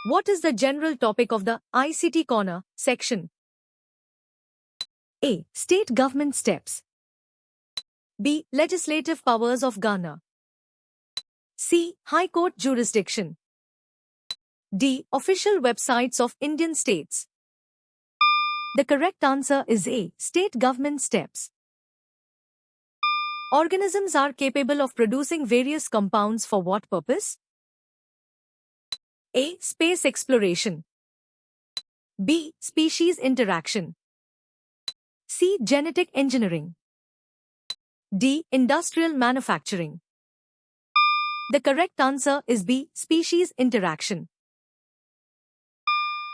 What is the general topic of the ICT Corner section? A. State government steps. B. Legislative powers of Ghana. C. High Court jurisdiction. D. Official websites of Indian states. The correct answer is A. State government steps. Organisms are capable of producing various compounds for what purpose? A. Space exploration. B. Species interaction. C. Genetic engineering. D. Industrial manufacturing. The correct answer is B. Species interaction.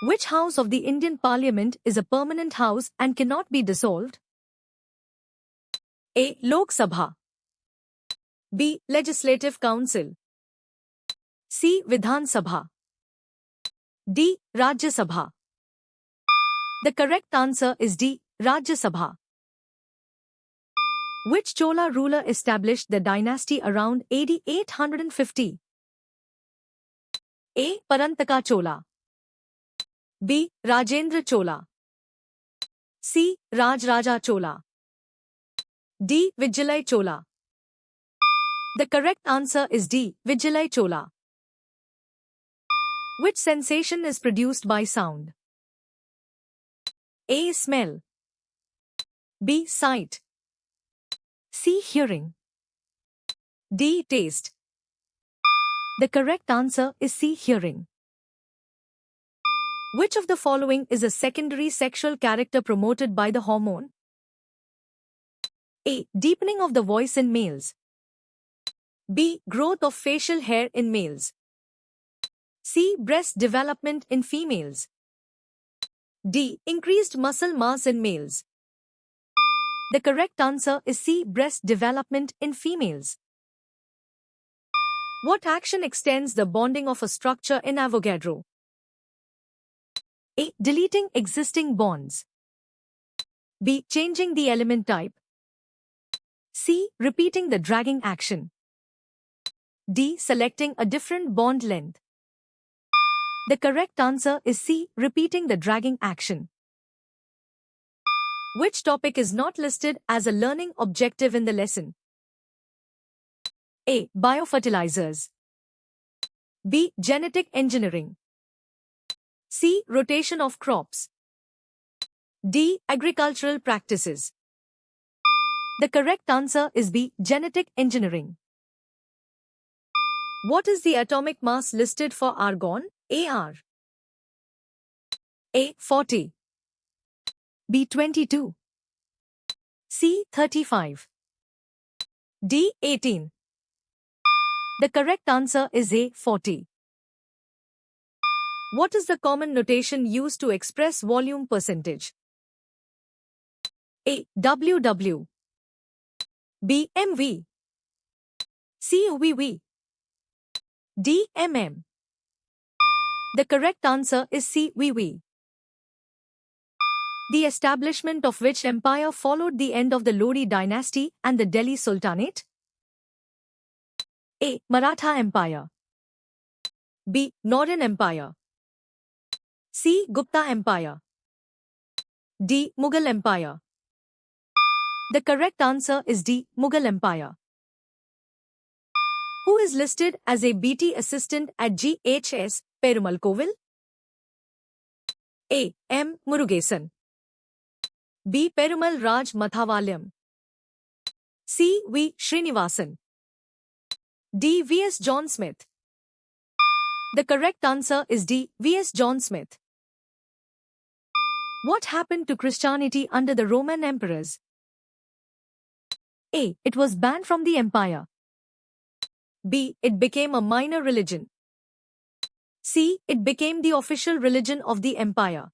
Which house of the Indian Parliament is a permanent house and cannot be dissolved? A. Lok Sabha. B. Legislative Council. C. Vidhan Sabha. D. Rajya Sabha. The correct answer is D. Rajya Sabha. Which Chola ruler established the dynasty around AD 850? A. Parantaka Chola. B. Rajendra Chola. C. Rajaraja Chola. D. Vijayalai Chola. The correct answer is D. Vijayalai Chola. Which sensation is produced by sound? A. Smell. B. Sight. C. Hearing. D. Taste. The correct answer is C. Hearing. Which of the following is a secondary sexual character promoted by the hormone? A. Deepening of the voice in males. B. Growth of facial hair in males. C. Breast development in females. D. Increased muscle mass in males. The correct answer is C. Breast development in females. What action extends the bonding of a structure in Avogadro? A. Deleting existing bonds. B. Changing the element type. C. Repeating the dragging action. D. Selecting a different bond length. The correct answer is C. Repeating the dragging action. Which topic is not listed as a learning objective in the lesson? A. Biofertilizers. B. Genetic engineering. C. Rotation of crops. D. Agricultural practices. The correct answer is B. Genetic engineering. What is the atomic mass listed for argon, Ar? A. 40. B. 22. C. 35. D. 18. The correct answer is A. 40. What is the common notation used to express volume percentage? A. WW. B. MV. C. VV. D. MM. The correct answer is C. VV. The establishment of which empire followed the end of the Lodi dynasty and the Delhi Sultanate? A. Maratha Empire. B. Northern Empire. C. Gupta Empire. D. Mughal Empire. The correct answer is D. Mughal Empire. Who is listed as a BT assistant at GHS, Perumal Kovil? A. M. Murugesan. B. Perumal Raj Mathavalyam. C. V. Srinivasan. D. V.S. John Smith. The correct answer is D. V.S. John Smith. What happened to Christianity under the Roman emperors? A. It was banned from the empire. B. It became a minor religion. C. It became the official religion of the empire.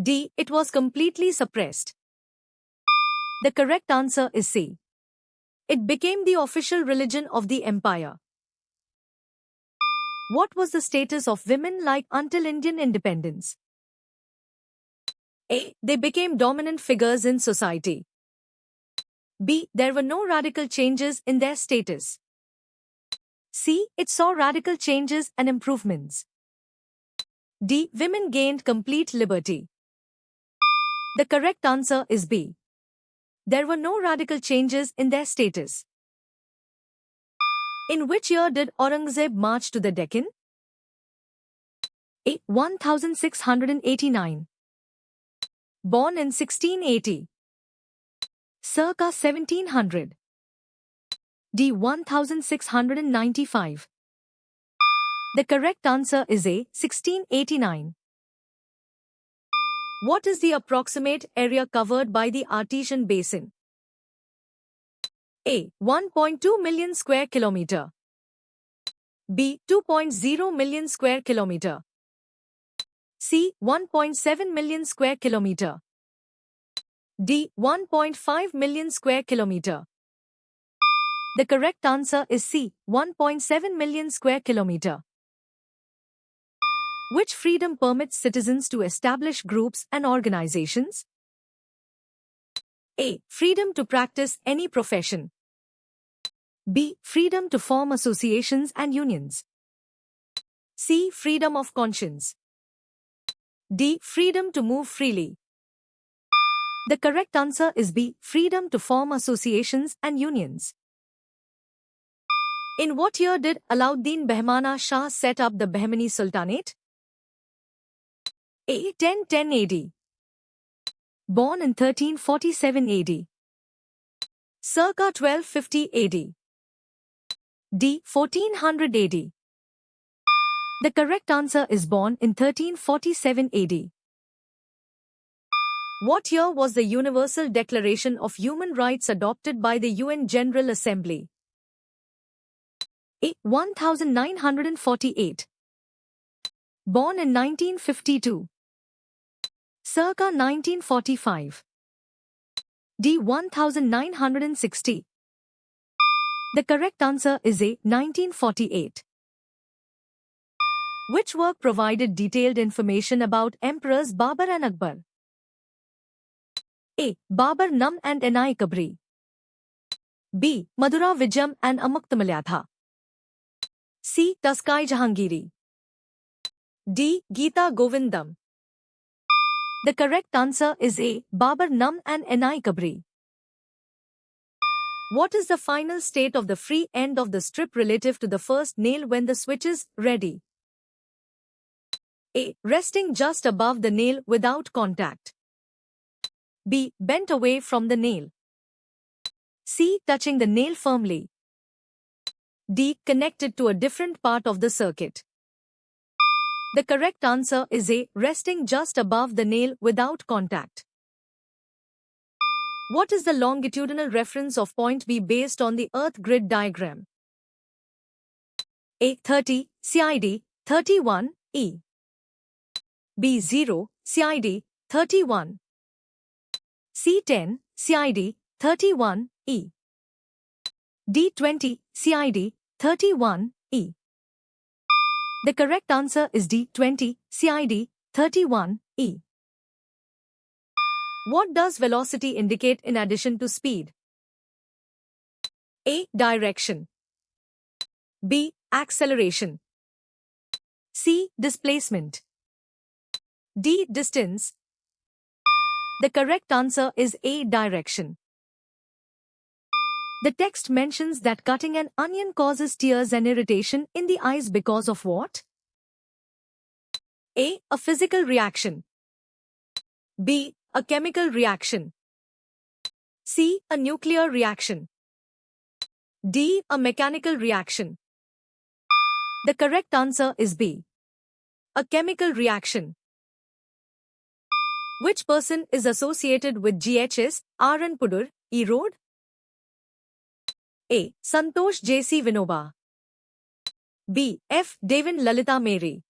D. It was completely suppressed. The correct answer is C. It became the official religion of the empire. What was the status of women like until Indian independence? A. They became dominant figures in society. B. There were no radical changes in their status. C. It saw radical changes and improvements. D. Women gained complete liberty. The correct answer is B. There were no radical changes in their status. In which year did Aurangzeb march to the Deccan? A. 1689. Born in 1680. Circa 1700. D. 1695. The correct answer is A. 1689. What is the approximate area covered by the Artesian Basin? A. 1.2 million square kilometer. B. 2.0 million square kilometer. C. 1.7 million square kilometer. D. 1.5 million square kilometer. The correct answer is C. 1.7 million square kilometer. Which freedom permits citizens to establish groups and organizations? A. Freedom to practice any profession. B. Freedom to form associations and unions. C. Freedom of conscience. D. Freedom to move freely. The correct answer is B. Freedom to form associations and unions. In what year did Alauddin Bahmana Shah set up the Bahmani Sultanate? A. 1010 AD. Born in 1347 AD. Circa 1250 AD. D. 1400 AD. The correct answer is born in 1347 AD. What year was the Universal Declaration of Human Rights adopted by the UN General Assembly? A. 1948. Born in 1952. Circa 1945. D. 1960. The correct answer is A. 1948. Which work provided detailed information about Emperors Babur and Akbar? A. Babur Nam and Enai Kabri. B. Madura Vijayam and Amuktamalyattha. C. Taskai Jahangiri. D. Geeta Govindam. The correct answer is A. Babur Nam and Enai Kabri. What is the final state of the free end of the strip relative to the first nail when the switch is ready? A. Resting just above the nail without contact. B. Bent away from the nail. C. Touching the nail firmly. D. Connected to a different part of the circuit. The correct answer is A. Resting just above the nail without contact. What is the longitudinal reference of point B based on the Earth grid diagram? A. 30, CID, 31, E. B. 0, CID, 31. C. 10, CID, 31, E. D. 20, CID, 31, E. The correct answer is D. 20, CID, 31, E. What does velocity indicate in addition to speed? A. Direction. B. Acceleration. C. Displacement. D. Distance. The correct answer is A. Direction. The text mentions that cutting an onion causes tears and irritation in the eyes because of what? A. A physical reaction. B. A chemical reaction. C. A nuclear reaction. D. A mechanical reaction. The correct answer is B. A chemical reaction. Which person is associated with GHS, Aranpudur, Erode? A. Santosh J.C. Vinoba. B. F. Devin Lalita Mary.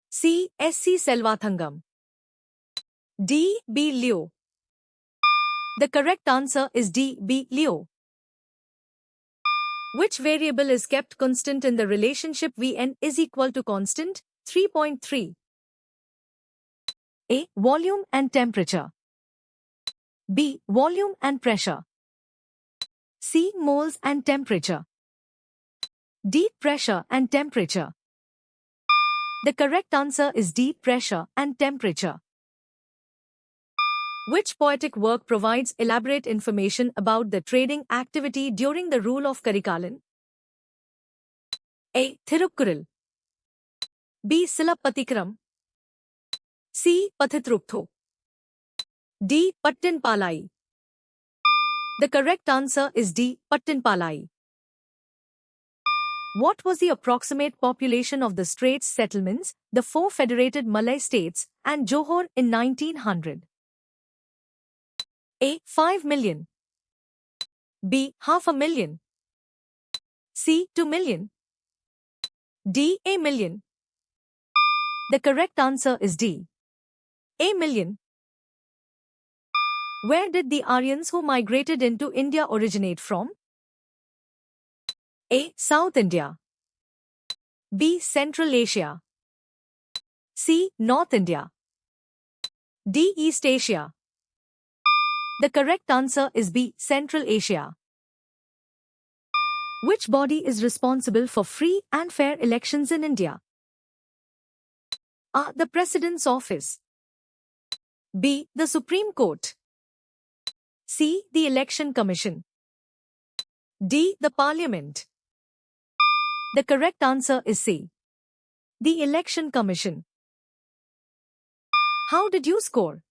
C. S.C. Selvathangam. D. B. Leo. The correct answer is D. B. Leo. Which variable is kept constant in the relationship Vn is equal to constant? 3.3. A. Volume and temperature. B. Volume and pressure. C. Moles and temperature. D. Pressure and temperature. The correct answer is D. Pressure and temperature. Which poetic work provides elaborate information about the trading activity during the rule of Karikalan? A. Thirukkural. B. Silappatikaram. C. Pathitruptho. D. Pattinpalai. The correct answer is D. Pattinpalai. What was the approximate population of the Straits Settlements, the four federated Malay states, and Johor in 1900? A. 5 million. B. 500,000. C. 2 million. D. A million. The correct answer is D. A million. Where did the Aryans who migrated into India originate from? A. South India. B. Central Asia. C. North India. D. East Asia. The correct answer is B. Central Asia. Which body is responsible for free and fair elections in India? A. The President's Office. B. The Supreme Court. C. The Election Commission. D. The Parliament. The correct answer is C. The Election Commission. How did you score?